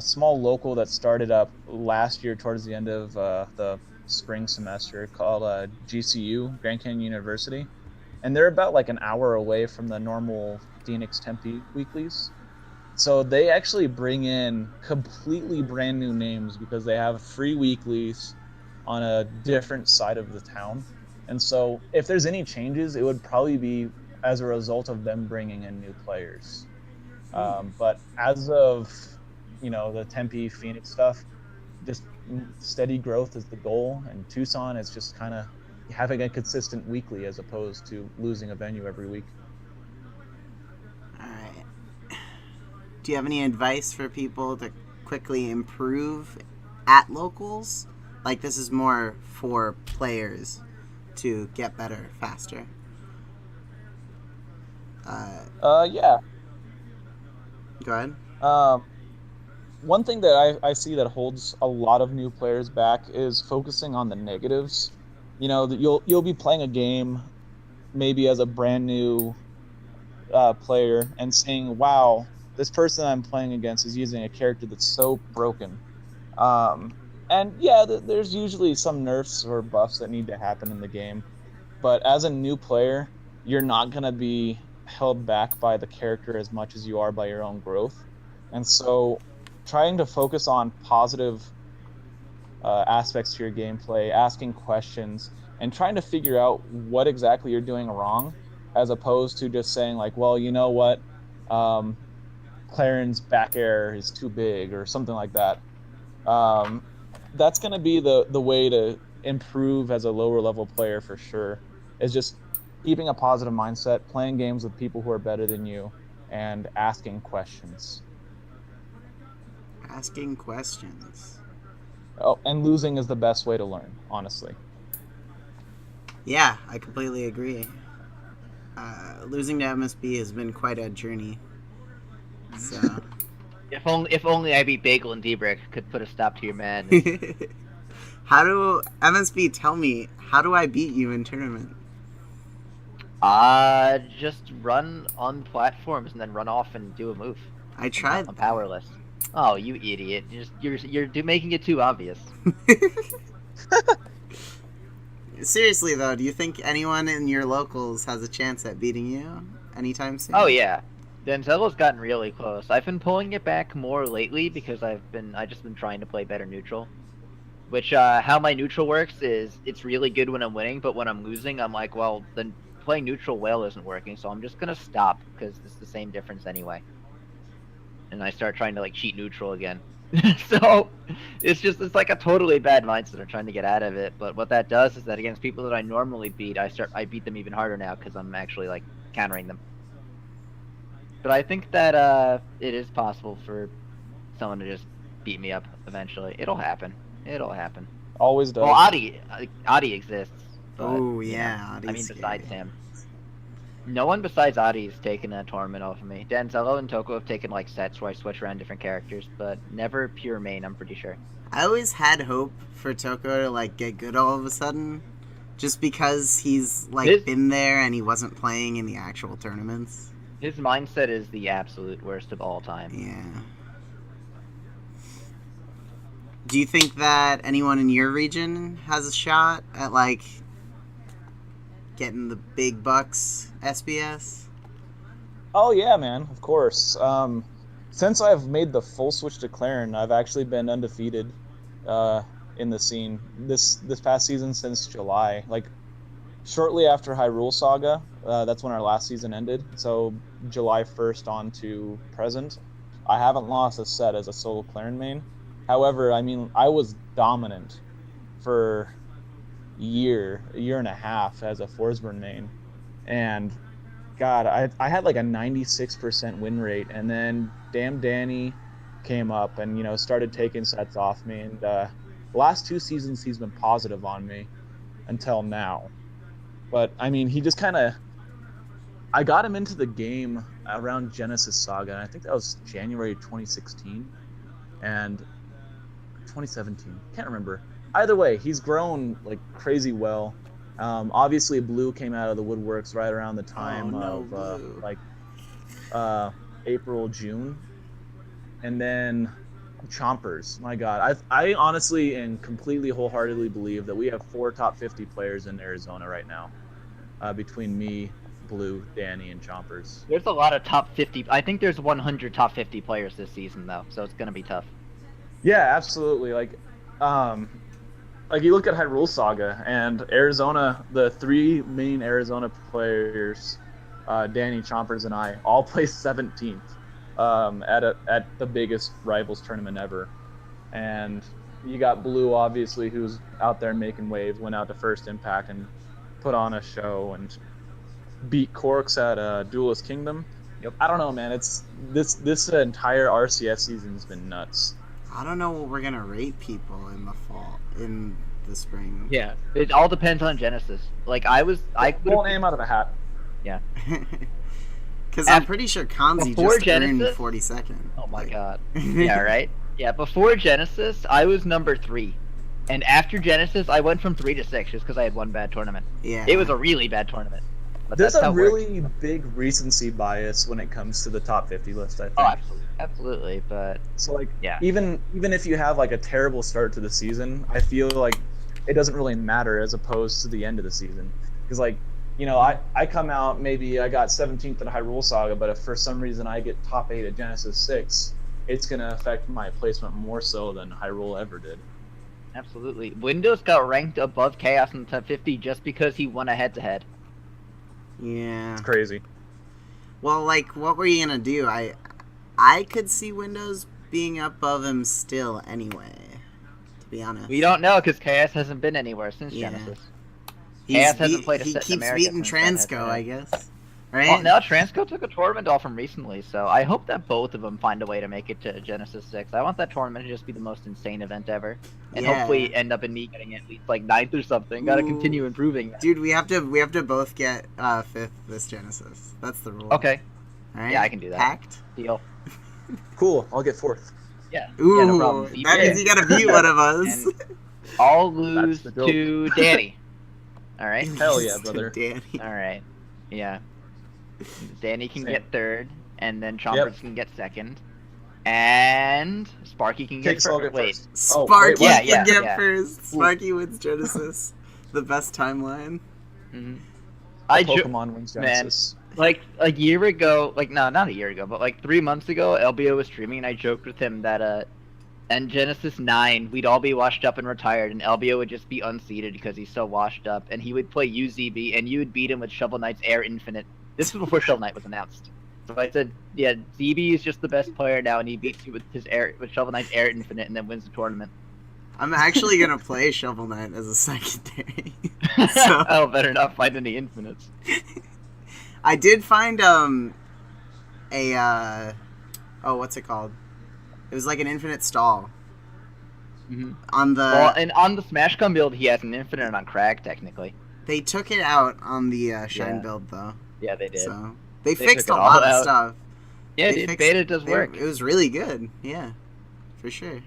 small local that started up last year towards the end of the spring semester called GCU, Grand Canyon University, and they're about like an hour away from the normal Phoenix Tempe weeklies. So they actually bring in completely brand new names because they have free weeklies on a different side of the town. And so if there's any changes, it would probably be as a result of them bringing in new players. But as of, the Tempe Phoenix stuff, just steady growth is the goal. And Tucson is just kind of having a consistent weekly as opposed to losing a venue every week. All right. Do you have any advice for people to quickly improve at locals? Like, this is more for players to get better faster. Yeah. Go ahead. one thing that I see that holds a lot of new players back is focusing on the negatives. That you'll be playing a game maybe as a brand new player and saying, "Wow, this person I'm playing against is using a character that's so broken." And yeah, there's usually some nerfs or buffs that need to happen in the game, but as a new player, you're not gonna be held back by the character as much as you are by your own growth, and so trying to focus on positive aspects to your gameplay, asking questions, and trying to figure out what exactly you're doing wrong, as opposed to just saying like, well, you know what, um, Claren's back air is too big or something like that. Um, that's going to be the way to improve as a lower level player for sure. Is just keeping a positive mindset, playing games with people who are better than you, and asking questions. Asking questions. Oh, and losing is the best way to learn, honestly. Yeah, I completely agree. Losing to MSB has been quite a journey. So. If only I beat Bagel and Debrick could put a stop to your madness. How do MSB tell me? How do I beat you in tournament? Just run on platforms and then run off and do a move. I tried. I'm powerless. Oh, you idiot! You're making it too obvious. Seriously though, do you think anyone in your locals has a chance at beating you anytime soon? Oh yeah, Denzel's gotten really close. I've been pulling it back more lately because I just been trying to play better neutral. Which how my neutral works is it's really good when I'm winning, but when I'm losing, I'm like, well, then playing neutral well isn't working, so I'm just gonna stop because it's the same difference anyway. And I start trying to like cheat neutral again. So it's like a totally bad mindset I'm trying to get out of it. But what that does is that against people that I normally beat, I beat them even harder now because I'm actually like countering them. But I think that it is possible for someone to just beat me up eventually. It'll happen. Always does. Well, Adi exists. But, oh yeah, I mean, besides him, no one besides Adi has taken a tournament off of me. Denzello and Toko have taken like sets where I switch around different characters, but never pure main. I'm pretty sure. I always had hope for Toko to like get good all of a sudden, just because he's like been there and he wasn't playing in the actual tournaments. His mindset is the absolute worst of all time. Yeah. Do you think that anyone in your region has a shot at like getting the big bucks SBS? Oh yeah, man, of course. Since I've made the full switch to Claren, I've actually been undefeated in the scene this past season since July. Like shortly after Hyrule Saga, that's when our last season ended. So July 1st on to present, I haven't lost a set as a solo Claren main. However, I mean, I was dominant for a year and a half as a Forsburn main, and God, I had like a 96% win rate, and then damn Danny came up and started taking sets off me, and the last 2 seasons he's been positive on me until now. But I mean, he just I got him into the game around Genesis Saga, and I think that was January 2016 and 2017, can't remember. Either way, he's grown like crazy well. Obviously Blue came out of the woodworks right around the time of April, June, and then Chompers. My God, I honestly and completely wholeheartedly believe that we have 4 top 50 players in Arizona right now, between me, Blue, Danny, and Chompers. There's a lot of top 50. I think there's 100 top 50 players this season though, so it's gonna be tough. Yeah, absolutely. Like you look at Hyrule Saga and Arizona, the 3 main Arizona players, Danny, Chompers, and I, all placed 17th at the biggest Rivals tournament ever. And you got Blue, obviously, who's out there making waves, went out to First Impact and put on a show and beat Corks at Duelist Kingdom. Yep. I don't know, man. It's this entire RCS season's been nuts. I don't know what we're gonna rate people in the spring. Yeah, it all depends on Genesis. Like Full name out of a hat. Yeah. Because I'm pretty sure Kanzi just Genesis? earned 42nd. Oh my God. Yeah, right. Yeah, before Genesis, I was number 3. And after Genesis, I went from 3 to 6 just because I had one bad tournament. Yeah. It was a really bad tournament. But There's that's a how it really works. big recency bias when it comes to the top 50 list, I think. Oh, absolutely. But So like, yeah, even if you have like a terrible start to the season, I feel like it doesn't really matter as opposed to the end of the season. Because like, I come out, maybe I got 17th at Hyrule Saga, but if for some reason I get top 8 at Genesis 6, it's gonna affect my placement more so than Hyrule ever did. absolutely. Windows got ranked above Chaos in the top 50 just because he won a head-to-head. Yeah. It's crazy. Well, like, what were you gonna do? I could see Windows being above him still anyway, to be honest. We don't know because Chaos hasn't been anywhere since Yeah. Genesis. Chaos hasn't played a He set in keeps America beating since that Transco, head-to-head. I guess. Right? Well, no, Transco took a tournament off from recently, so I hope that both of them find a way to make it to Genesis 6. I want that tournament to just be the most insane event ever, and Yeah. hopefully end up in me getting at least like 9th or something. Gotta Ooh. continue improving that. Dude, we have to both get 5th this Genesis. That's the rule. Okay, All right? yeah, I can do that. Pact? deal. Cool. I'll get 4th. Yeah, Ooh, yeah, no problem. that means you gotta beat one of us. And I'll lose the joke. to Danny. All right. Hell yeah, brother. Danny. All right. Yeah. Danny can Same. get 3rd, and then Chompers can get 2nd, and Sparky can get Kicks, I'll 1st. get Wait. first. Oh, Sparky wait, what? can get yeah. first. Sparky wins Genesis. The best timeline. Mhm. Pokemon wins Genesis. Like a year ago, like no, not a year ago, but like 3 months ago, LBO was streaming, and I joked with him that in Genesis 9, we'd all be washed up and retired, and LBO would just be unseated because he's so washed up, and he would play UZB, and you would beat him with Shovel Knight's Air Infinite. This was before Shovel Knight was announced. So I said, yeah, ZB is just the best player now, and he beats you with Shovel Knight's Air Infinite, and then wins the tournament. I'm actually gonna play Shovel Knight as a secondary. So- Oh, better not find any infinites. I did find what's it called? It was like an infinite stall on the. Well, and on the Smashcom build, he has an infinite on Crag, technically. They took it out on the Shine Yeah. build though. Yeah, they did. So they They fixed took a it all lot of out. stuff. Yeah, They dude, fixed- beta does work. It was really good. Yeah, for sure.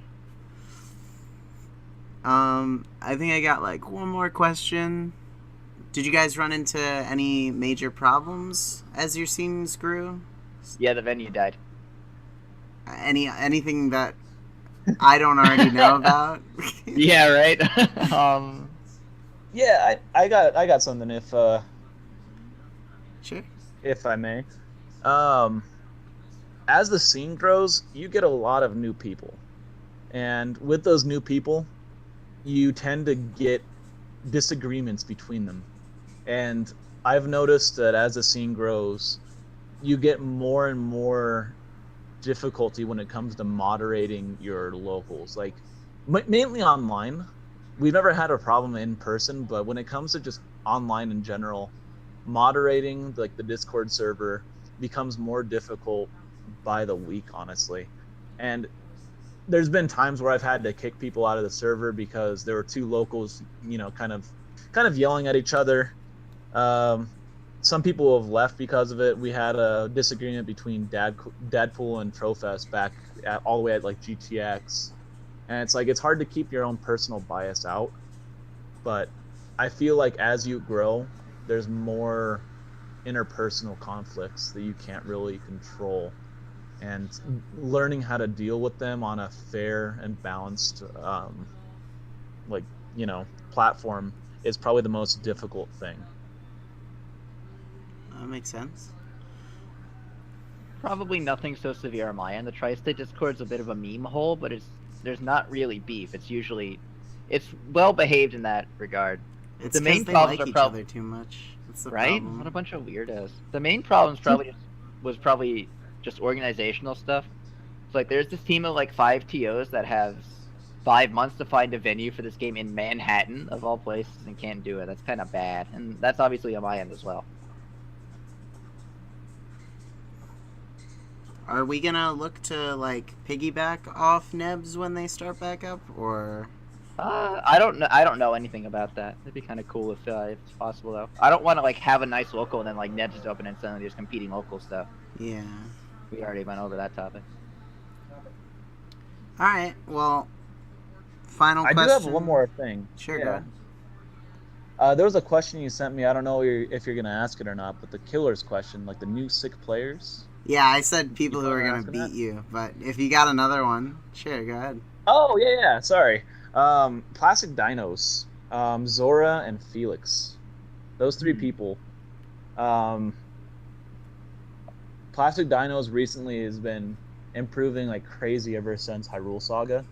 I think I got like one more question. Did you guys run into any major problems as your scenes grew? Yeah, the venue died. Anything that I don't already know about? Yeah, right. Yeah, I got something Sure. if I may. As the scene grows, you get a lot of new people. And with those new people, you tend to get disagreements between them. And I've noticed that as the scene grows, you get more and more difficulty when it comes to moderating your locals. Like, mainly online. We've never had a problem in person, but when it comes to just online in general, moderating like the Discord server becomes more difficult by the week, honestly. And there's been times where I've had to kick people out of the server because there were two locals, kind of yelling at each other. Some people have left because of it. We had a disagreement between Dadpool and Trofest back all the way at like GTX, and it's like it's hard to keep your own personal bias out. But I feel like as you grow, there's more interpersonal conflicts that you can't really control, and learning how to deal with them on a fair and balanced platform is probably the most difficult thing. That makes sense. Probably nothing so severe on my end. The Tri-State Discord's a bit of a meme hole, but there's not really beef. It's well behaved in that regard. It's The main because they problems like are each other too much. That's the Right? problem. What a bunch of weirdos. The main problems was probably just organizational stuff. It's like there's this team of like 5 TOs that have 5 months to find a venue for this game in Manhattan, of all places, and can't do it. That's kind of bad. And that's obviously on my end as well. Are we gonna look to like piggyback off Nebs when they start back up, or? I don't know anything about that. It'd be kind of cool if it's possible though. I don't want to like have a nice local and then like Nebs is open and suddenly there's competing locals though. Yeah. We already went over that topic. All right. Well, final I question. do have one more thing. Sure, go ahead. There was a question you sent me. I don't know if you're gonna ask it or not, but the Killers question, like the new sick players. Yeah, I said people who plan are on gonna asking beat that? you, but if you got another one, sure, go ahead. Oh yeah. Sorry. Plastic Dinos, Zora and Felix. Those three people. Um, Plastic Dinos recently has been improving like crazy ever since Hyrule Saga.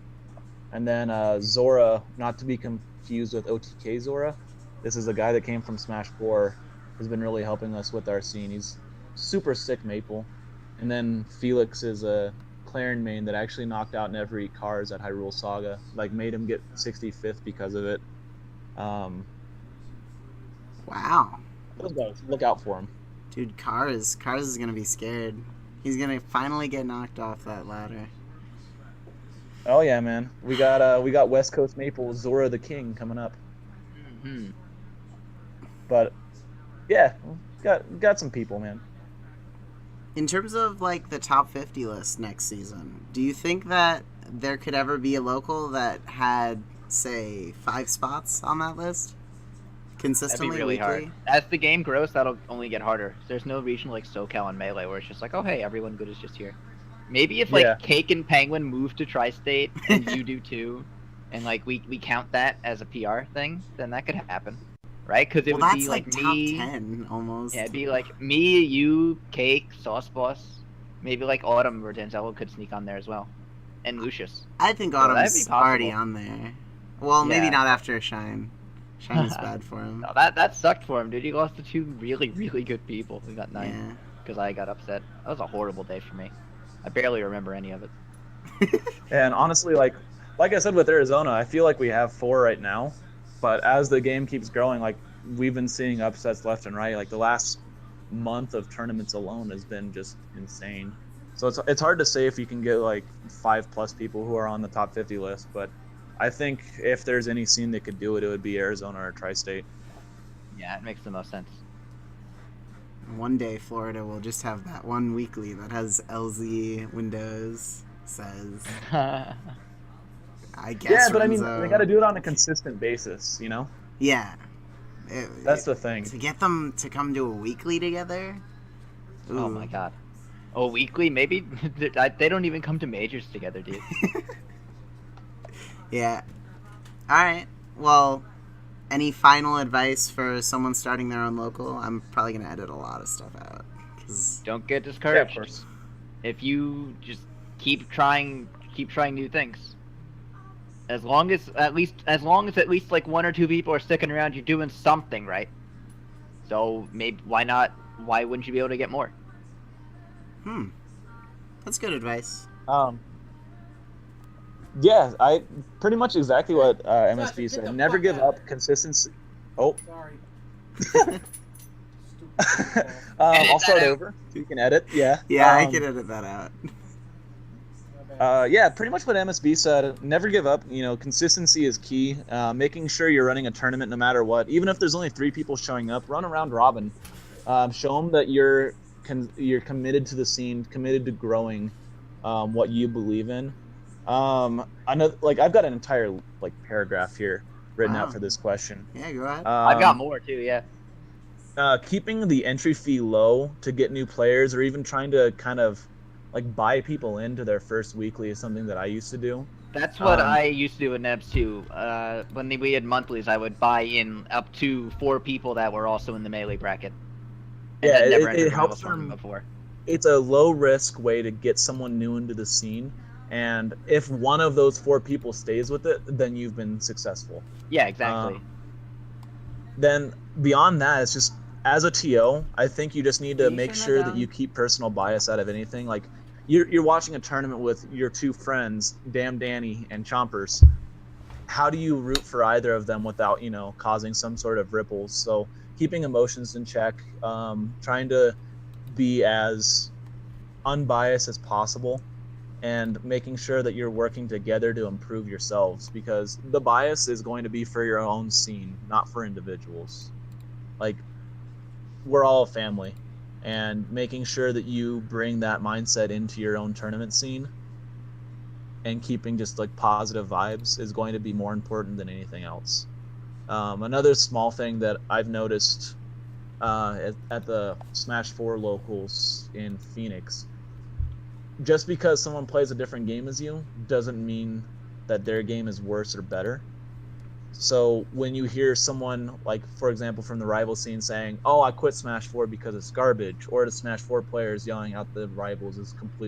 And then Zora, not to be confused with OTK Zora. This is a guy that came from Smash 4, has been really helping us with our scene. He's super sick maple. And then Felix is a Clarin main that actually knocked out Never Eat Cars at Hyrule Saga, like made him get 65th because of it. Wow, Those guys, look out for him. dude, Cars is gonna be scared. He's gonna finally get knocked off that ladder. Oh yeah, man. We got West Coast Maple Zora the King coming up. Hmm. But yeah, got some people, man. In terms of like the top 50 list next season, do you think that there could ever be a local that had, say, 5 spots on that list That'd be consistently really weekly? hard. As the game grows, that'll only get harder. There's no region like SoCal and Melee where it's just like, oh hey, everyone good is just here. Maybe if like Yeah. Cake and Penguin move to Tri-State and you do too, and like we count that as a PR thing, then that could happen, right? Because it Well, would that's be like like top me. 10 almost. Yeah, it'd be like me, you, Cake, Sauce Boss, maybe like Autumn or Denzello could sneak on there as well, and Lucius. I think So that'd be Autumn's possible. already on there. Well, maybe Yeah. not after Shine. Shine is bad for him. No, that sucked for him, dude. He lost to 2 really good people. We got 9 Yeah. because I got upset. That was a horrible day for me. I barely remember any of it. And honestly, like I said with Arizona, I feel like we have 4 right now. But as the game keeps growing, like we've been seeing upsets left and right. Like the last month of tournaments alone has been just insane. So it's hard to say if you can get like 5+ people who are on the top 50 list. But I think if there's any scene that could do it, it would be Arizona or Tri-State. Yeah, it makes the most sense. One day Florida will just have that one weekly that has LZ Windows says, I guess. Yeah, but I mean, Renzo. they got to do it on a consistent basis, you know? Yeah. That's the thing. To get them to come to a weekly together? Ooh. Oh my god. Oh, weekly? Maybe? They don't even come to majors together, dude. Yeah. Alright. Well, any final advice for someone starting their own local? I'm probably going to edit a lot of stuff out. 'Cause Don't get Yeah, discouraged. of course. If you just keep trying new things. As long as at least like 1 or 2 people are sticking around, you're doing something right. So maybe why not? Why wouldn't you be able to get more? That's good advice. Yeah, I pretty much exactly what MSB Get said. the Never fuck give out. up. Consistency. Oh, Sorry. Edit I'll that start out. over. So you can edit. Yeah. Yeah, I can edit that out. Yeah, pretty much what MSB said. Never give up. You know, consistency is key. Making sure you're running a tournament no matter what. Even if there's only 3 people showing up, run a round robin. Show them that you're committed to the scene, committed to growing what you believe in. I know, like I've got an entire like paragraph here written Wow. out for this question. Yeah, go ahead. I've got more too. Yeah. Keeping the entry fee low to get new players, or even trying to kind of like buy people into their first weekly is something that I used to do. That's what I used to do in Nebs too. When we had monthlies, I would buy in up to 4 people that were also in the melee bracket. And Yeah, had never it entered helps Rival them. before. It's a low risk way to get someone new into the scene, and if one of those 4 people stays with it, then you've been successful. Yeah, exactly. Then beyond that, it's just as a TO, I think you just need to Can you make turn that sure that down? you keep personal bias out of anything. Like you're watching a tournament with your 2 friends, Damn Danny and Chompers. How do you root for either of them without, you know, causing some sort of ripples? So keeping emotions in check, trying to be as unbiased as possible, and making sure that you're working together to improve yourselves, because the bias is going to be for your own scene, not for individuals. Like, we're all a family, and making sure that you bring that mindset into your own tournament scene and keeping just like positive vibes is going to be more important than anything else. Another small thing that I've noticed at the Smash 4 locals in Phoenix, just because someone plays a different game as you doesn't mean that their game is worse or better. So when you hear someone, like, for example, from the rival scene saying, "Oh, I quit Smash 4 because it's garbage," or the Smash 4 players yelling out the rivals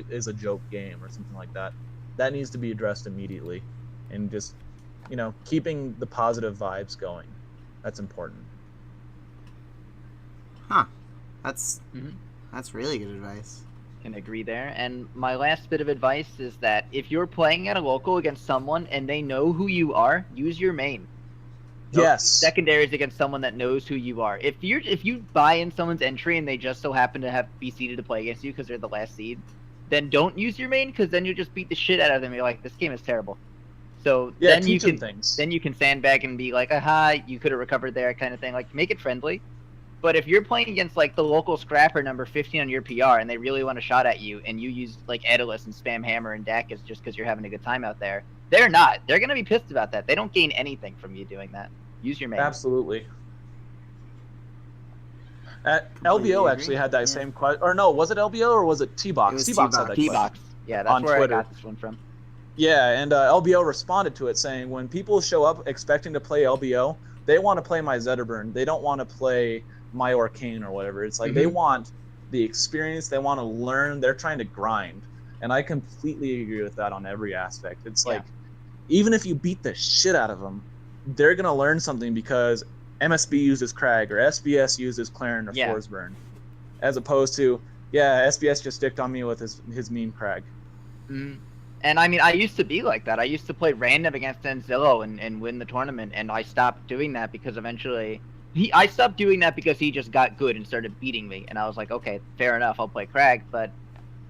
is a joke game or something like that, that needs to be addressed immediately. And just, keeping the positive vibes going. That's important. Huh. That's really good advice. Can agree there. And my last bit of advice is that if you're playing at a local against someone and they know who you are, use your main. Yes. Secondaries against someone that knows who you are. If you buy in someone's entry and they just so happen to be seeded to play against you because they're the last seed, then don't use your main, because then you just beat the shit out of them. You're like, this game is terrible. So then you can sandbag and be like, aha, you could have recovered there, kind of thing. Like, make it friendly. But if you're playing against like the local scrapper number 15 on your PR and they really want a shot at you, and you use like Edalus and spam Hammer and Dacus just because you're having a good time out there, they're not. They're gonna be pissed about that. They don't gain anything from you doing that. Use your main. Absolutely. LBO actually had that same question. Or no, was it LBO or was it T-Box? T-Box had that T-Box. Yeah, that's where Twitter. I got this one from. Yeah, and LBO responded to it saying, when people show up expecting to play LBO, they want to play my Zetterburn. They don't want to play my Arcane or whatever. It's like they want the experience. They want to learn. They're trying to grind. And I completely agree with that on every aspect. It's like, even if you beat the shit out of them, they're going to learn something because MSB uses Crag or SBS uses Claren or Forsburn. As opposed to, SBS just sticked on me with his meme Crag. Mm-hmm. And I mean, I used to be like that. I used to play random against Enzillo and win the tournament, and I stopped doing that because eventually I stopped doing that because he just got good and started beating me, and I was like, okay, fair enough, I'll play Crag. But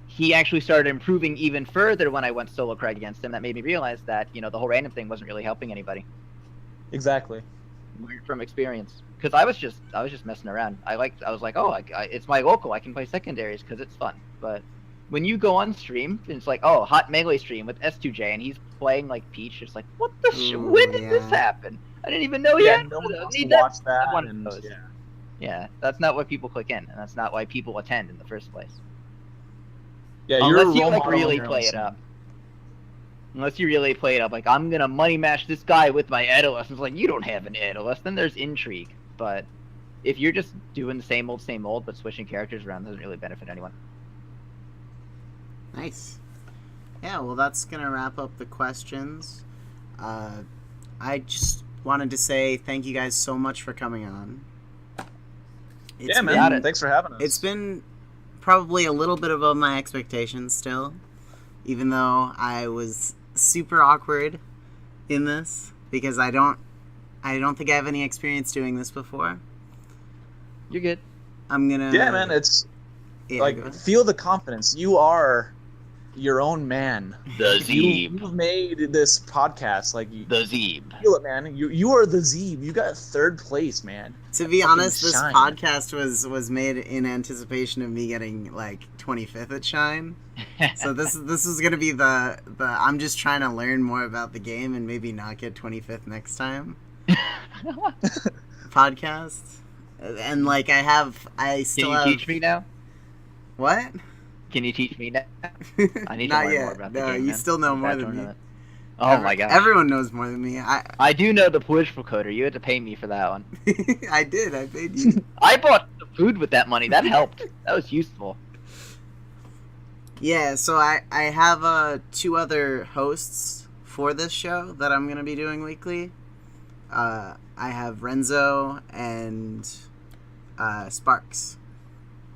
he actually started improving even further when I went solo Crag against him. That made me realize that the whole random thing wasn't really helping anybody. Exactly. Learned from experience, because I was just messing around. I was like, oh, it's my local, I can play secondaries because it's fun. But when you go on stream, it's like, oh, hot melee stream with S2J, and he's playing like Peach. It's like, what the when did this happen? I didn't even know yet. No one wants to watch that. Yeah, that's not why people click in, and that's not why people attend in the first place. Yeah, unless you really play it up. Unless you really play it up, like, I'm gonna money mash this guy with my Edalus. It's like, you don't have an Edalus, then there's intrigue. But if you're just doing the same old, but switching characters around, doesn't really benefit anyone. Nice. Yeah, well, that's gonna wrap up the questions. I just wanted to say thank you guys so much for coming on. Man. Thanks for having us. It's been probably a little bit above my expectations still, even though I was super awkward in this because I don't think I have any experience doing this before. You're good. I'm gonna. Yeah, man. It's feel the confidence. You are your own man. The Zeeb. You've made this podcast the Zeeb. Feel it, man. You are the Zeeb. You got third place, man. To be honest, this podcast was made in anticipation of me getting 25th at Shine. So this is gonna be the I'm just trying to learn more about the game and maybe not get 25th next time. Podcast. And I still have. Can you teach me now? What? Can you teach me now? I need to Not learn yet. more about the No, game. you still know more than me. Oh my god. Everyone knows more than me. I do know the political coder. You had to pay me for that one. I did. I paid you. I bought the food with that money. That helped. That was useful. Yeah, so I have 2 other hosts for this show that I'm going to be doing weekly. I have Renzo and Sparks.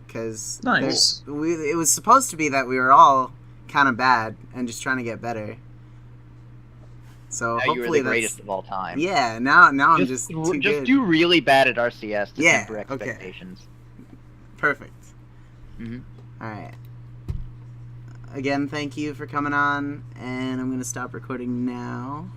Because nice. It was supposed to be that we were all kind of bad and just trying to get better. So now hopefully you were the greatest of all time. Yeah, now I'm just too good. Just do really bad at RCS to temper expectations. Okay. Perfect. Mm-hmm. All right. Again, thank you for coming on, and I'm going to stop recording now.